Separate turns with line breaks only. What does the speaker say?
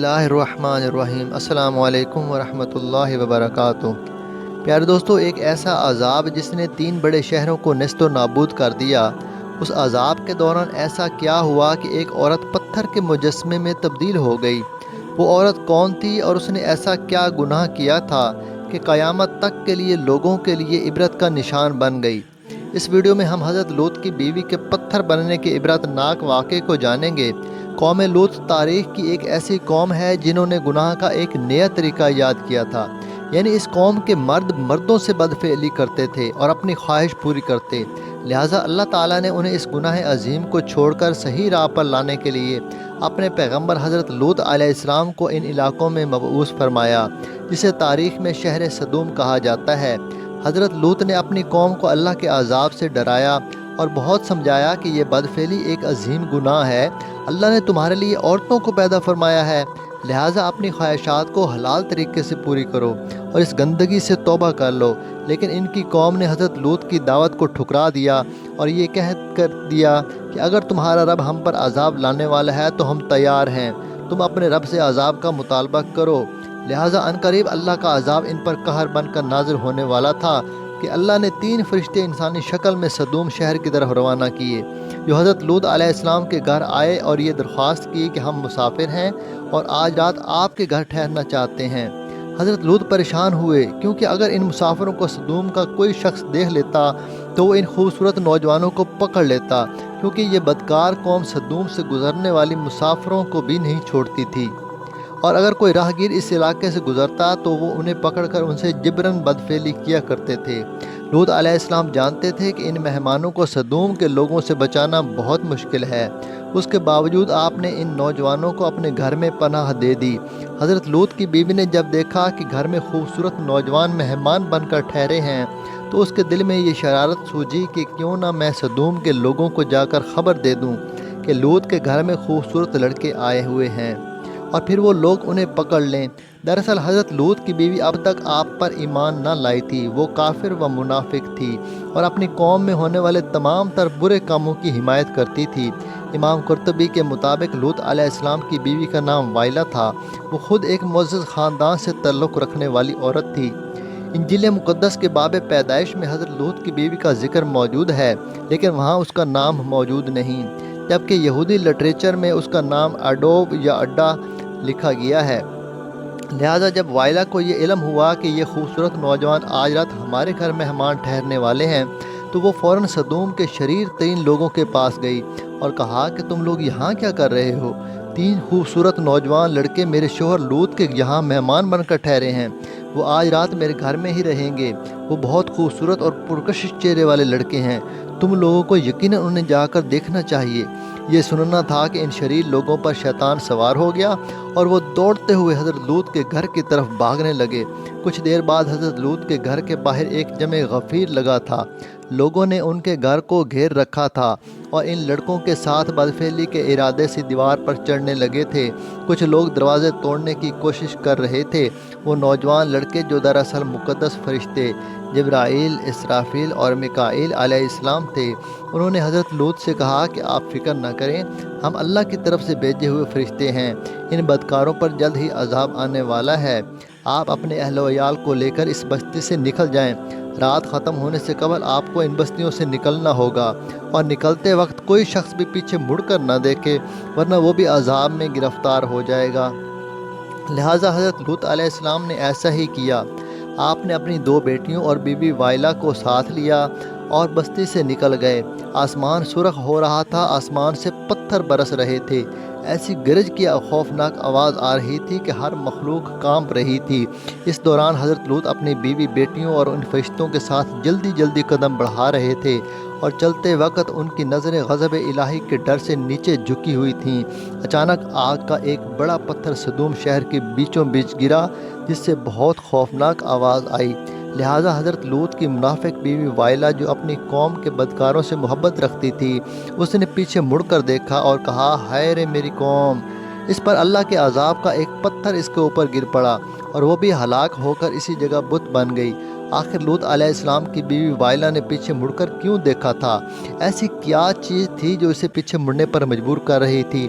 اللہ الرحمن الرحیم۔ السلام علیکم ورحمۃ اللہ وبرکاتہ۔ پیارے دوستو، ایک ایسا عذاب جس نے 3 بڑے شہروں کو نیست و نابود کر دیا، اس عذاب کے دوران ایسا کیا ہوا کہ ایک عورت پتھر کے مجسمے میں تبدیل ہو گئی؟ وہ عورت کون تھی اور اس نے ایسا کیا گناہ کیا تھا کہ قیامت تک کے لیے لوگوں کے لیے عبرت کا نشان بن گئی؟ اس ویڈیو میں ہم حضرت لوط کی بیوی کے پتھر بننے کے عبرت ناک واقعے کو جانیں گے۔ قوم لوط تاریخ کی ایک ایسی قوم ہے جنہوں نے گناہ کا ایک نیا طریقہ ایجاد کیا تھا، یعنی اس قوم کے مرد مردوں سے بدفعلی کرتے تھے اور اپنی خواہش پوری کرتے، لہٰذا اللہ تعالیٰ نے انہیں اس گناہ عظیم کو چھوڑ کر صحیح راہ پر لانے کے لیے اپنے پیغمبر حضرت لوط علیہ السلام کو ان علاقوں میں مبعوث فرمایا، جسے تاریخ میں شہر صدوم کہا جاتا ہے۔ حضرت لوط نے اپنی قوم کو اللہ کے عذاب سے ڈرایا اور بہت سمجھایا کہ یہ بدفعلی ایک عظیم گناہ ہے۔ اللہ نے تمہارے لیے عورتوں کو پیدا فرمایا ہے، لہٰذا اپنی خواہشات کو حلال طریقے سے پوری کرو اور اس گندگی سے توبہ کر لو۔ لیکن ان کی قوم نے حضرت لوط کی دعوت کو ٹھکرا دیا اور یہ کہہ کر دیا کہ اگر تمہارا رب ہم پر عذاب لانے والا ہے تو ہم تیار ہیں، تم اپنے رب سے عذاب کا مطالبہ کرو۔ لہٰذا عنقریب اللہ کا عذاب ان پر قہر بن کر نازل ہونے والا تھا کہ اللہ نے 3 فرشتے انسانی شکل میں صدوم شہر کی طرف روانہ کیے، جو حضرت لوط علیہ السلام کے گھر آئے اور یہ درخواست کی کہ ہم مسافر ہیں اور آج رات آپ کے گھر ٹھہرنا چاہتے ہیں۔ حضرت لوط پریشان ہوئے، کیونکہ اگر ان مسافروں کو صدوم کا کوئی شخص دیکھ لیتا تو وہ ان خوبصورت نوجوانوں کو پکڑ لیتا، کیونکہ یہ بدکار قوم صدوم سے گزرنے والی مسافروں کو بھی نہیں چھوڑتی تھی، اور اگر کوئی راہگیر اس علاقے سے گزرتا تو وہ انہیں پکڑ کر ان سے جبراً بدفعلی کیا کرتے تھے۔ لوط علیہ السلام جانتے تھے کہ ان مہمانوں کو صدوم کے لوگوں سے بچانا بہت مشکل ہے، اس کے باوجود آپ نے ان نوجوانوں کو اپنے گھر میں پناہ دے دی۔ حضرت لوط کی بیوی نے جب دیکھا کہ گھر میں خوبصورت نوجوان مہمان بن کر ٹھہرے ہیں تو اس کے دل میں یہ شرارت سوجی کہ کیوں نہ میں صدوم کے لوگوں کو جا کر خبر دے دوں کہ لوط کے گھر میں خوبصورت لڑکے آئے ہوئے ہیں، اور پھر وہ لوگ انہیں پکڑ لیں۔ دراصل حضرت لوط کی بیوی اب تک آپ پر ایمان نہ لائی تھی، وہ کافر و منافق تھی اور اپنی قوم میں ہونے والے تمام تر برے کاموں کی حمایت کرتی تھی۔ امام قرطبی کے مطابق لوط علیہ السلام کی بیوی کا نام وائلہ تھا، وہ خود ایک معزز خاندان سے تعلق رکھنے والی عورت تھی۔ انجیل مقدس کے باب پیدائش میں حضرت لوط کی بیوی کا ذکر موجود ہے، لیکن وہاں اس کا نام موجود نہیں، جبکہ یہودی لٹریچر میں اس کا نام اڈوب یا اڈا لکھا گیا ہے۔ لہٰذا جب وائلہ کو یہ علم ہوا کہ یہ خوبصورت نوجوان آج رات ہمارے گھر مہمان ٹھہرنے والے ہیں تو وہ فوراً صدوم کے شریر ترین لوگوں کے پاس گئی اور کہا کہ تم لوگ یہاں کیا کر رہے ہو؟ 3 خوبصورت نوجوان لڑکے میرے شوہر لوط کے یہاں مہمان بن کر ٹھہرے ہیں، وہ آج رات میرے گھر میں ہی رہیں گے، وہ بہت خوبصورت اور پرکشش چہرے والے لڑکے ہیں، تم لوگوں کو یقیناً انہیں جا کر دیکھنا چاہیے۔ یہ سننا تھا کہ ان شریر لوگوں پر شیطان سوار ہو گیا اور وہ دوڑتے ہوئے حضرت لوط کے گھر کی طرف بھاگنے لگے۔ کچھ دیر بعد حضرت لوط کے گھر کے باہر ایک جمع غفیر لگا تھا، لوگوں نے ان کے گھر کو گھیر رکھا تھا اور ان لڑکوں کے ساتھ بدفعلی کے ارادے سے دیوار پر چڑھنے لگے تھے۔ کچھ لوگ دروازے توڑنے کی کوشش کر رہے تھے۔ وہ نوجوان لڑکے جو دراصل مقدس فرشتے جبرائیل، اسرافیل اور میکائیل علیہ السلام تھے، انہوں نے حضرت لوط سے کہا کہ آپ فکر نہ کریں، ہم اللہ کی طرف سے بھیجے ہوئے فرشتے ہیں، ان بدکاروں پر جلد ہی عذاب آنے والا ہے، آپ اپنے اہل و عیال کو لے کر اس بستی سے نکل جائیں، رات ختم ہونے سے قبل آپ کو ان بستیوں سے نکلنا ہوگا، اور نکلتے وقت کوئی شخص بھی پیچھے مڑ کر نہ دیکھے ورنہ وہ بھی عذاب میں گرفتار ہو جائے گا۔ لہٰذا حضرت لوط علیہ السلام نے ایسا ہی کیا، آپ نے اپنی 2 بیٹیوں اور بی بی وائلہ کو ساتھ لیا اور بستی سے نکل گئے۔ آسمان سرخ ہو رہا تھا، آسمان سے پتھر برس رہے تھے، ایسی گرج کی خوفناک آواز آ رہی تھی کہ ہر مخلوق کانپ رہی تھی۔ اس دوران حضرت لوط اپنی بیوی بیٹیوں اور ان فرشتوں کے ساتھ جلدی جلدی قدم بڑھا رہے تھے، اور چلتے وقت ان کی نظریں غضب الہی کے ڈر سے نیچے جھکی ہوئی تھیں۔ اچانک آگ کا ایک بڑا پتھر صدوم شہر کے بیچوں بیچ گرا، جس سے بہت خوفناک آواز آئی۔ لہٰذا حضرت لوط کی منافق بیوی وائلہ، جو اپنی قوم کے بدکاروں سے محبت رکھتی تھی، اس نے پیچھے مڑ کر دیکھا اور کہا، ہائے رے میری قوم! اس پر اللہ کے عذاب کا ایک پتھر اس کے اوپر گر پڑا اور وہ بھی ہلاک ہو کر اسی جگہ بت بن گئی۔ آخر لوط علیہ السلام کی بیوی وائلہ نے پیچھے مڑ کر کیوں دیکھا تھا؟ ایسی کیا چیز تھی جو اسے پیچھے مڑنے پر مجبور کر رہی تھی؟